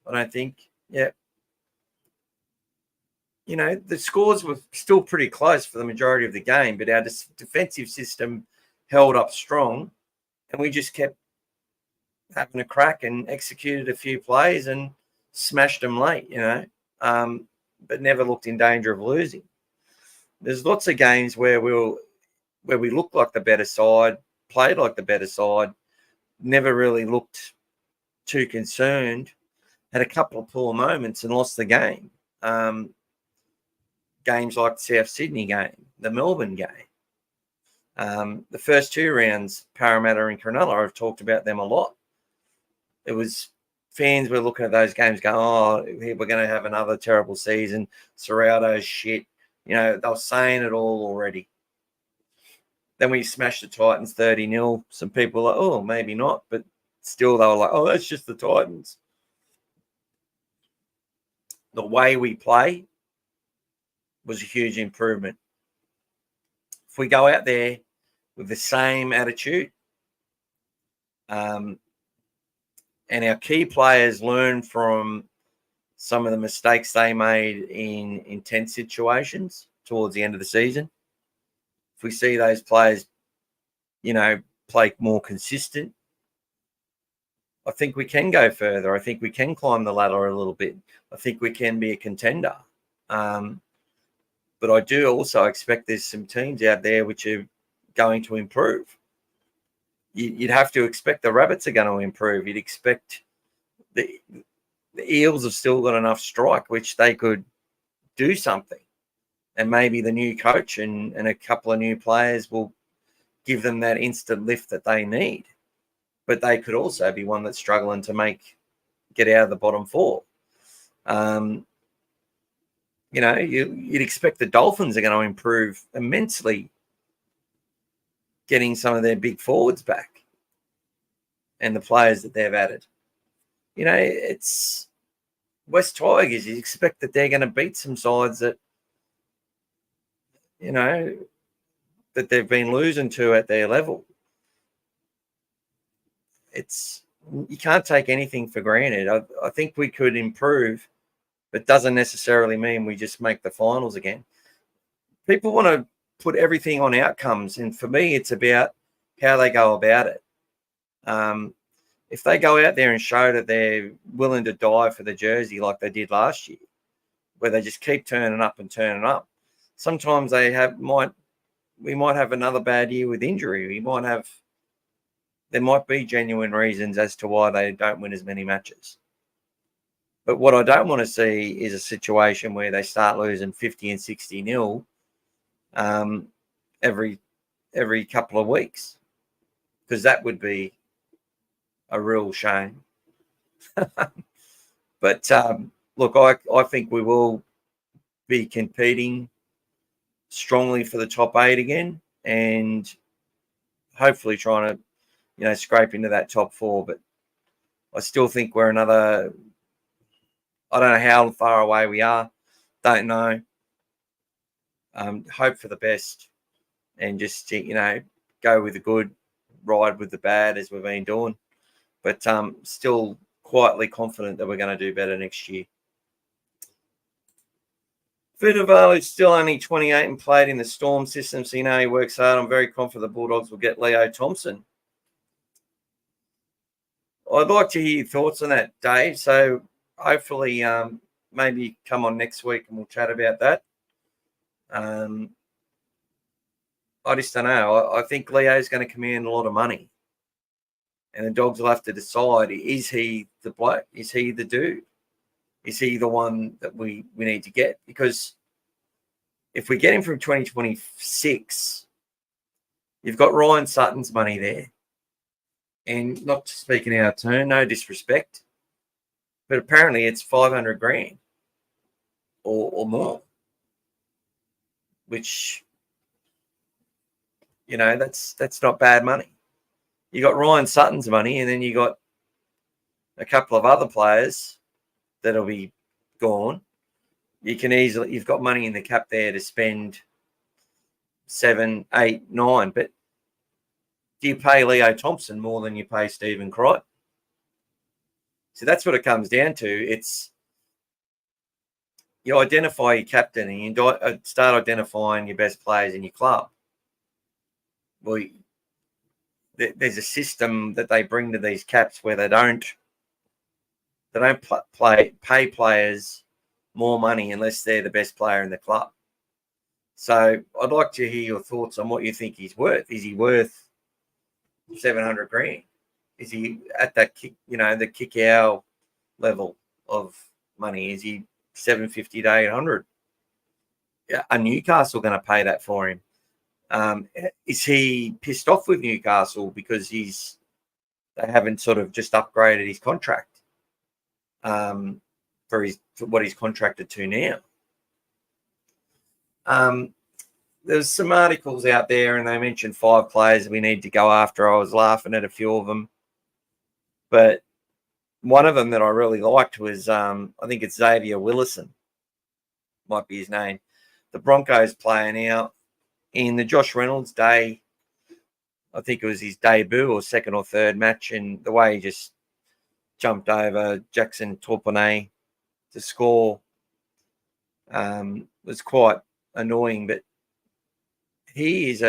I don't think. Yeah. The scores were still pretty close for the majority of the game, but our defensive system held up strong, and we just kept having a crack and executed a few plays and smashed them late, but never looked in danger of losing. There's lots of games where we looked like the better side, played like the better side, never really looked too concerned, had a couple of poor moments and lost the game. Games like the South Sydney game, the Melbourne game. The first two rounds, Parramatta and Cronulla, I've talked about them a lot. It was fans were looking at those games going, oh, we're going to have another terrible season. Serrato's shit. They were saying it all already. Then we smashed the Titans 30-0. Some people were like, oh, maybe not. But still they were like, oh, that's just the Titans. The way we play was a huge improvement. If we go out there with the same attitude, and our key players learn from some of the mistakes they made in intense situations towards the end of the season, if we see those players, play more consistent, I think we can go further. I think we can climb the ladder a little bit. I think we can be a contender. But I do also expect there's some teams out there which are going to improve. You'd have to expect the Rabbits are going to improve. You'd expect the Eels have still got enough strike, which they could do something. And maybe the new coach and a couple of new players will give them that instant lift that they need. But they could also be one that's struggling to get out of the bottom four. You'd expect the Dolphins are going to improve immensely, getting some of their big forwards back and the players that they've added. It's West Tigers. You expect that they're going to beat some sides that, that they've been losing to at their level. You can't take anything for granted. I think we could improve, but doesn't necessarily mean we just make the finals again. People want to put everything on outcomes, and for me, it's about how they go about it. If they go out there and show that they're willing to die for the jersey like they did last year, where they just keep turning up and turning up, sometimes we might have another bad year with injury. There might be genuine reasons as to why they don't win as many matches. But what I don't want to see is a situation where they start losing 50 and 60-0 every couple of weeks, because that would be a real shame. But look, I think we will be competing strongly for the top 8 again, and hopefully trying to, scrape into that top 4. But I still think we're I don't know how far away we are. Don't know. Hope for the best and just, go with the good, ride with the bad as we've been doing. But still quietly confident that we're going to do better next year. Vunivalu is still only 28 and played in the Storm system, so he works hard. I'm very confident the Bulldogs will get Leo Thompson. I'd like to hear your thoughts on that, Dave. So hopefully maybe come on next week and we'll chat about that. I just don't know. I think Leo's going to command a lot of money. And the Dogs will have to decide, is he the bloke? Is he the dude? Is he the one that we need to get? Because if we get him from 2026, you've got Ryan Sutton's money there. And not to speak in our turn, no disrespect, but apparently it's 500 grand or more, which, that's not bad money. You got Ryan Sutton's money, and then you got a couple of other players that'll be gone. You've got money in the cap there to spend 7, 8, 9, but do you pay Leo Thompson more than you pay Stephen Crichton? So that's what it comes down to. It's you identify your captain and you start identifying your best players in your club. Well, there's a system that they bring to these caps where they don't pay players more money unless they're the best player in the club. So I'd like to hear your thoughts on what you think he's worth. Is he worth 700 grand? Is he at that kick, the kick out level of money? Is he 750 to 800? Are Newcastle going to pay that for him? Is he pissed off with Newcastle because they haven't sort of just upgraded his contract for what he's contracted to now? There's some articles out there and they mentioned 5 players we need to go after. I was laughing at a few of them. But one of them that I really liked was, I think it's Xavier Willison, might be his name. The Broncos player now. In the Josh Reynolds day, I think it was his debut or second or third match, and the way he just jumped over Jackson Torponay to score was quite annoying. But he is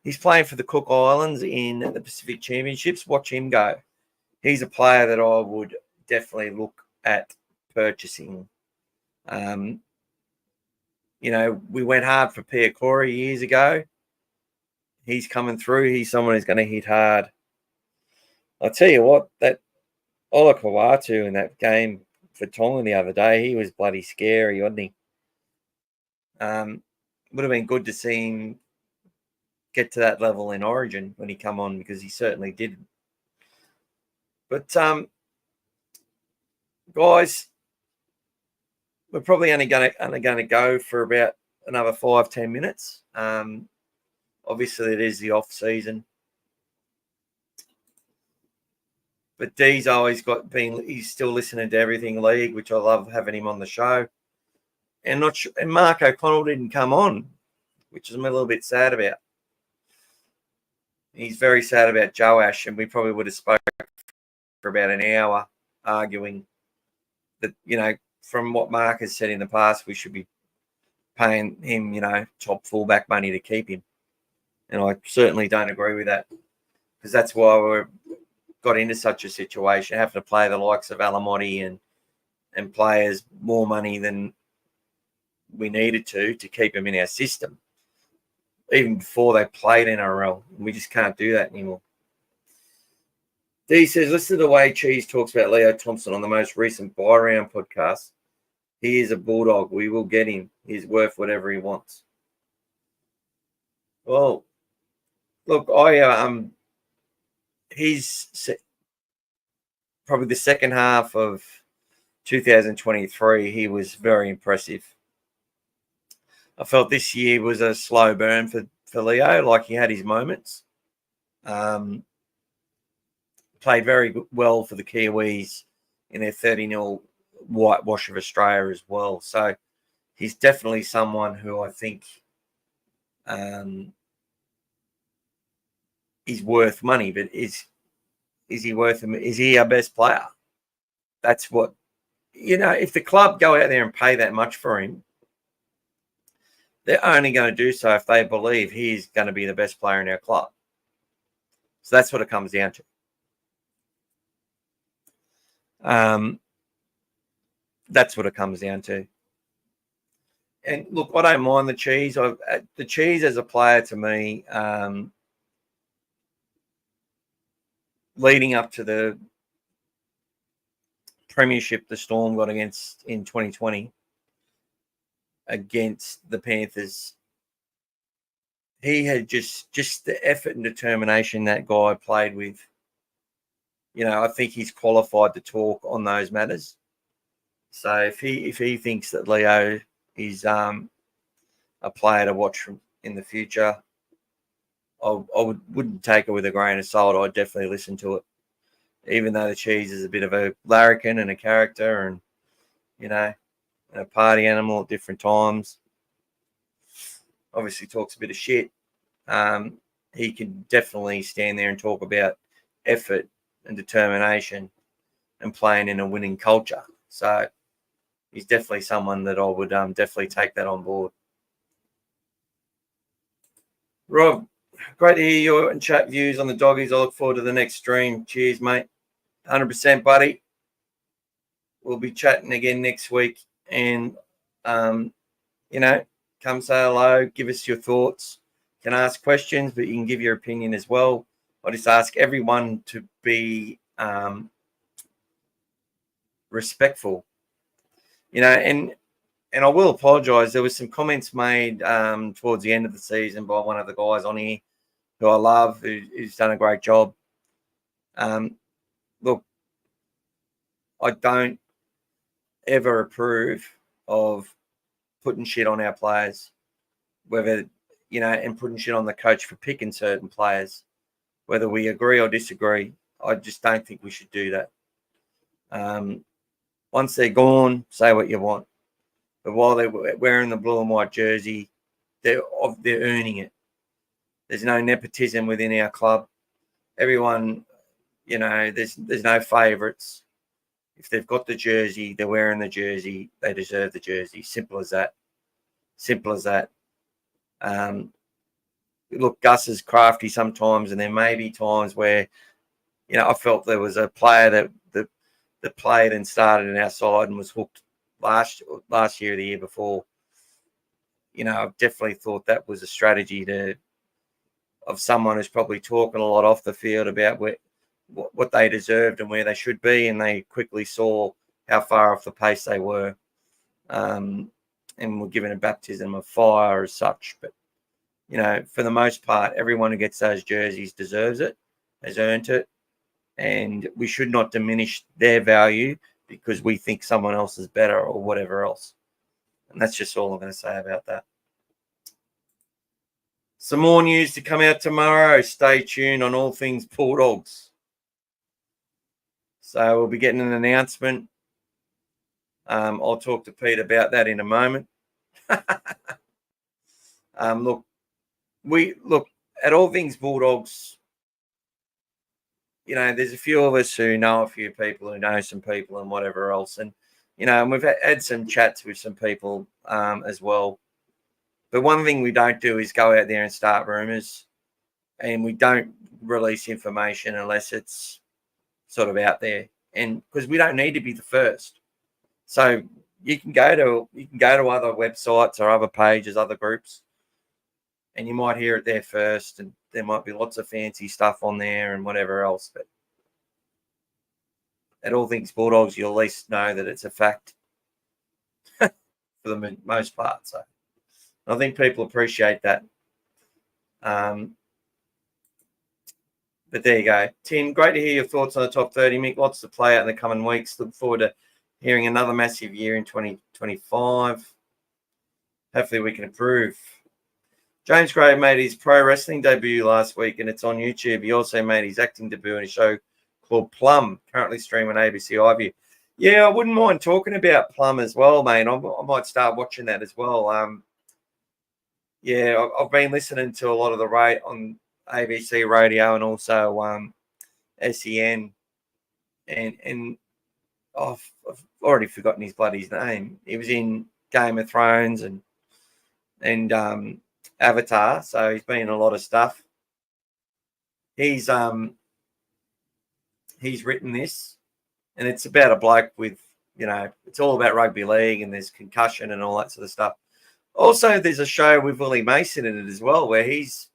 he's playing for the Cook Islands in the Pacific Championships. Watch him go. He's a player that I would definitely look at purchasing. We went hard for Pia Corey years ago. He's coming through. He's someone who's going to hit hard. I'll tell you what, that Ola Kawatu in that game for Tonga the other day, he was bloody scary, wasn't he? Would have been good to see him get to that level in Origin when he come on, because he certainly did. But, guys, we're probably only going to go for about another 5-10 minutes. Obviously, it is the off season, but D's always he's still listening to Everything League, which I love having him on the show. And and Mark O'Connell didn't come on, which I'm a little bit sad about. He's very sad about Joe Ash, and we probably would have spoken for about an hour arguing that, from what Mark has said in the past, we should be paying him, top fullback money to keep him. And I certainly don't agree with that, because that's why we got into such a situation, having to play the likes of Alamotti and players more money than we needed to keep him in our system, even before they played NRL. We just can't do that anymore. D says, listen to the way Cheese talks about Leo Thompson on the most recent Buy Round podcast. He is a Bulldog. We will get him. He's worth whatever he wants. Well, look, he's probably the second half of 2023, he was very impressive. I felt this year was a slow burn for Leo, like he had his moments. Played very well for the Kiwis in their 30-0 whitewash of Australia as well. So he's definitely someone who I think is worth money. But is he worth him? Is he our best player? That's what, if the club go out there and pay that much for him, they're only going to do so if they believe he's going to be the best player in our club. So that's what it comes down to. That's what it comes down to. And look, I don't mind the Cheese. The Cheese as a player to me, leading up to the premiership the Storm got against in 2020 against the Panthers, he had just the effort and determination that guy played with. I think he's qualified to talk on those matters. So if he thinks that Leo is a player to watch in the future, I wouldn't take it with a grain of salt. I'd definitely listen to it, even though the Cheese is a bit of a larrikin and a character, and a party animal at different times. Obviously talks a bit of shit. He can definitely stand there and talk about effort and determination and playing in a winning culture. So he's definitely someone that I would definitely take that on board. Rob, great to hear your and chat views on the Doggies. I look forward to the next stream. Cheers, mate. 100%, buddy. We'll be chatting again next week. And, come say hello, give us your thoughts. You can ask questions, but you can give your opinion as well. I just ask everyone to be respectful, and I will apologise. There was some comments made towards the end of the season by one of the guys on here who I love, who's done a great job. Look, I don't ever approve of putting shit on our players, whether, and putting shit on the coach for picking certain players, whether we agree or disagree. I just don't think we should do that. Once they're gone, say what you want. But while they're wearing the blue and white jersey, they're earning it. There's no nepotism within our club. Everyone, there's no favourites. If they've got the jersey, they're wearing the jersey, they deserve the jersey. Simple as that. Simple as that. Look, Gus is crafty sometimes, and there may be times where, I felt there was a player that played and started in our side and was hooked last year or the year before. I've definitely thought that was a strategy of someone who's probably talking a lot off the field about what they deserved and where they should be, and they quickly saw how far off the pace they were, and were given a baptism of fire as such. But, for the most part, everyone who gets those jerseys deserves it, has earned it, and we should not diminish their value because we think someone else is better or whatever else. And that's just all I'm going to say about that. Some more news to come out tomorrow. Stay tuned on All Things Bulldogs. So we'll be getting an announcement. I'll talk to Pete about that in a moment. Look at All Things Bulldogs. There's a few of us who know a few people who know some people and whatever else. And, and we've had some chats with some people as well. But one thing we don't do is go out there and start rumours. And we don't release information unless it's sort of out there. And because we don't need to be the first. So you can go to other websites or other pages, other groups, and you might hear it there first, and there might be lots of fancy stuff on there and whatever else. But at All Things Bulldogs, you'll at least know that it's a fact for the most part. So I think people appreciate that. But there you go. Tim, great to hear your thoughts on the top 30, Mick. Lots to play out in the coming weeks. Look forward to hearing another massive year in 2025. Hopefully we can improve. James Gray made his pro wrestling debut last week, and it's on YouTube. He also made his acting debut in a show called Plum, currently streaming ABC iView. Yeah, I wouldn't mind talking about Plum as well, mate. I might start watching that as well. Yeah, I've been listening to a lot of the rate on ABC radio and also SEN, and I've already forgotten his bloody name. He was in Game of Thrones and Avatar, so he's been in a lot of stuff. He's written this, and it's about a bloke with, it's all about rugby league, and there's concussion and all that sort of stuff. Also, there's a show with Willie Mason in it as well, where he's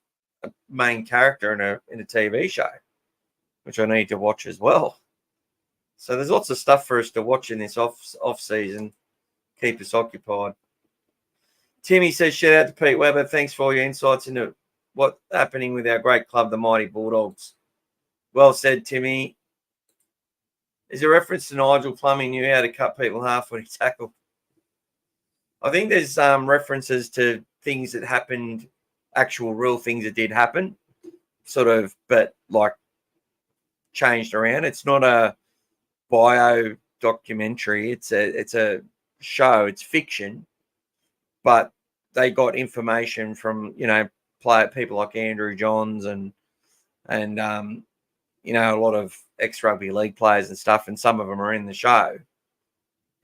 a main character in a TV show, which I need to watch as well. So there's lots of stuff for us to watch in this off season. Keep us occupied. Timmy says, shout out to Pete Webber. Thanks for all your insights into what's happening with our great club, the Mighty Bulldogs. Well said, Timmy. There's a reference to Nigel Plumbing knew how to cut people in half when he tackled. I think there's references to things that happened, actual real things that did happen, sort of, but like changed around. It's not a bio documentary. It's a show. It's fiction, but they got information from people like Andrew Johns and a lot of ex-rugby league players and stuff, and some of them are in the show.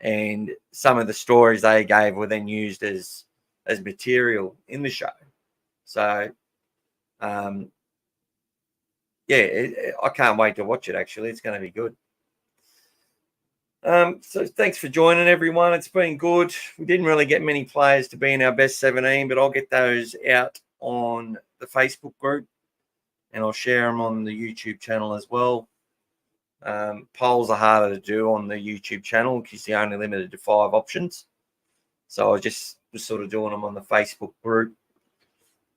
And some of the stories they gave were then used as material in the show. So, I can't wait to watch it, actually. It's going to be good. So thanks for joining, everyone. It's been good. We didn't really get many players to be in our best 17, but I'll get those out on the Facebook group, and I'll share them on the YouTube channel as well. Polls are harder to do on the YouTube channel because you're only limited to 5 options. So I was sort of doing them on the Facebook group.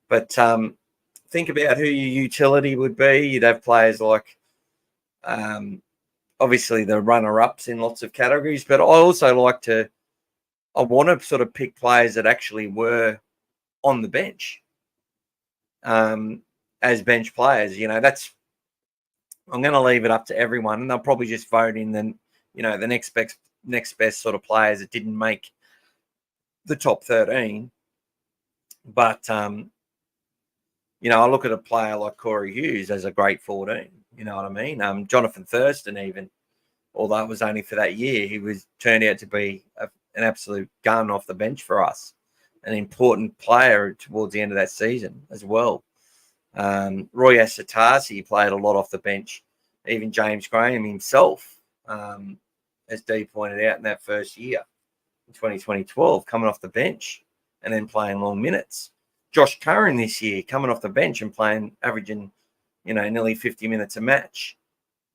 But think about who your utility would be. You'd have players like, obviously, the runner-ups in lots of categories. But I also want to sort of pick players that actually were on the bench as bench players. I'm going to leave it up to everyone, and they'll probably just vote in the next best sort of players that didn't make the top 13. But I look at a player like Corey Hughes as a great 14. You know what I mean? Jonathan Thurston, even, although it was only for that year, he turned out to be an absolute gun off the bench for us, an important player towards the end of that season as well. Roy Asatasi played a lot off the bench. Even James Graham himself, as Dee pointed out in that first year, in 2012, coming off the bench and then playing long minutes. Josh Curran this year coming off the bench and averaging, nearly 50 minutes a match.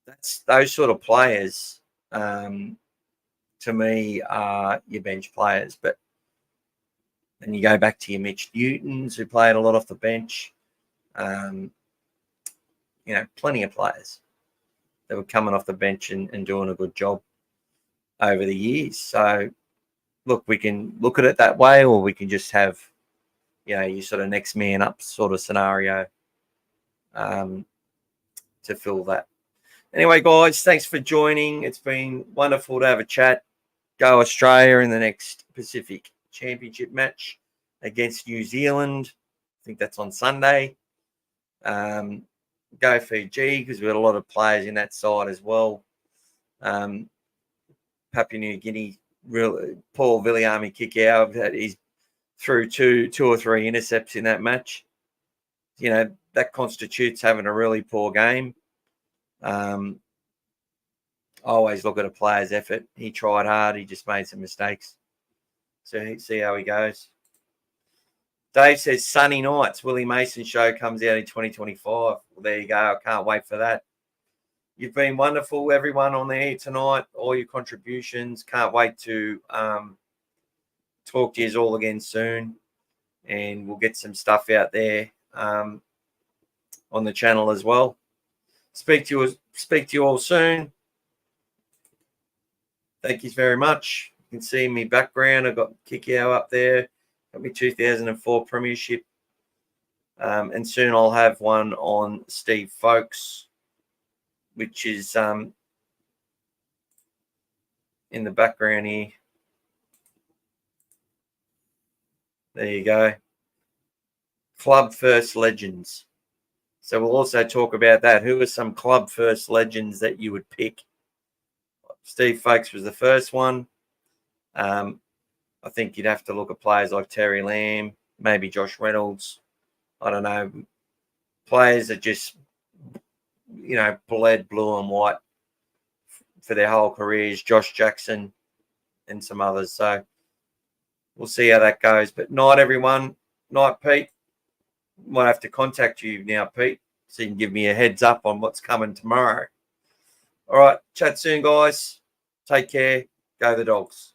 That's those sort of players, to me, are your bench players. But then you go back to your Mitch Newtons, who played a lot off the bench. Plenty of players that were coming off the bench and doing a good job over the years. So, look, we can look at it that way, or we can just have, your sort of next man up sort of scenario to fill that. Anyway, guys, thanks for joining. It's been wonderful to have a chat. Go Australia in the next Pacific Championship match against New Zealand. I think that's on Sunday. Go Fiji, because we've got a lot of players in that side as well. Papua New Guinea, Paul Viliami kick out. He's through two or three intercepts in that match. That constitutes having a really poor game. I always look at a player's effort. He tried hard. He just made some mistakes. So see how he goes. Dave says sunny nights. Willie Mason show comes out in 2025. Well, there you go. I can't wait for that. You've been wonderful, everyone on there tonight. All your contributions. Can't wait to talk to you all again soon, and we'll get some stuff out there on the channel as well. Speak to you all soon. Thank you very much. You can see me background. I've got Kikau up there. Got me 2004 Premiership. And soon I'll have one on Steve Folkes, which is in the background here. There you go. Club first legends. So we'll also talk about that. Who are some club first legends that you would pick? Steve Folkes was the first one. I think you'd have to look at players like Terry Lamb, maybe Josh Reynolds. I don't know. Players that just, bled blue and white for their whole careers. Josh Jackson and some others. So we'll see how that goes. But night, everyone. Night, Pete. Might have to contact you now, Pete, so you can give me a heads up on what's coming tomorrow. All right. Chat soon, guys. Take care. Go the Dogs.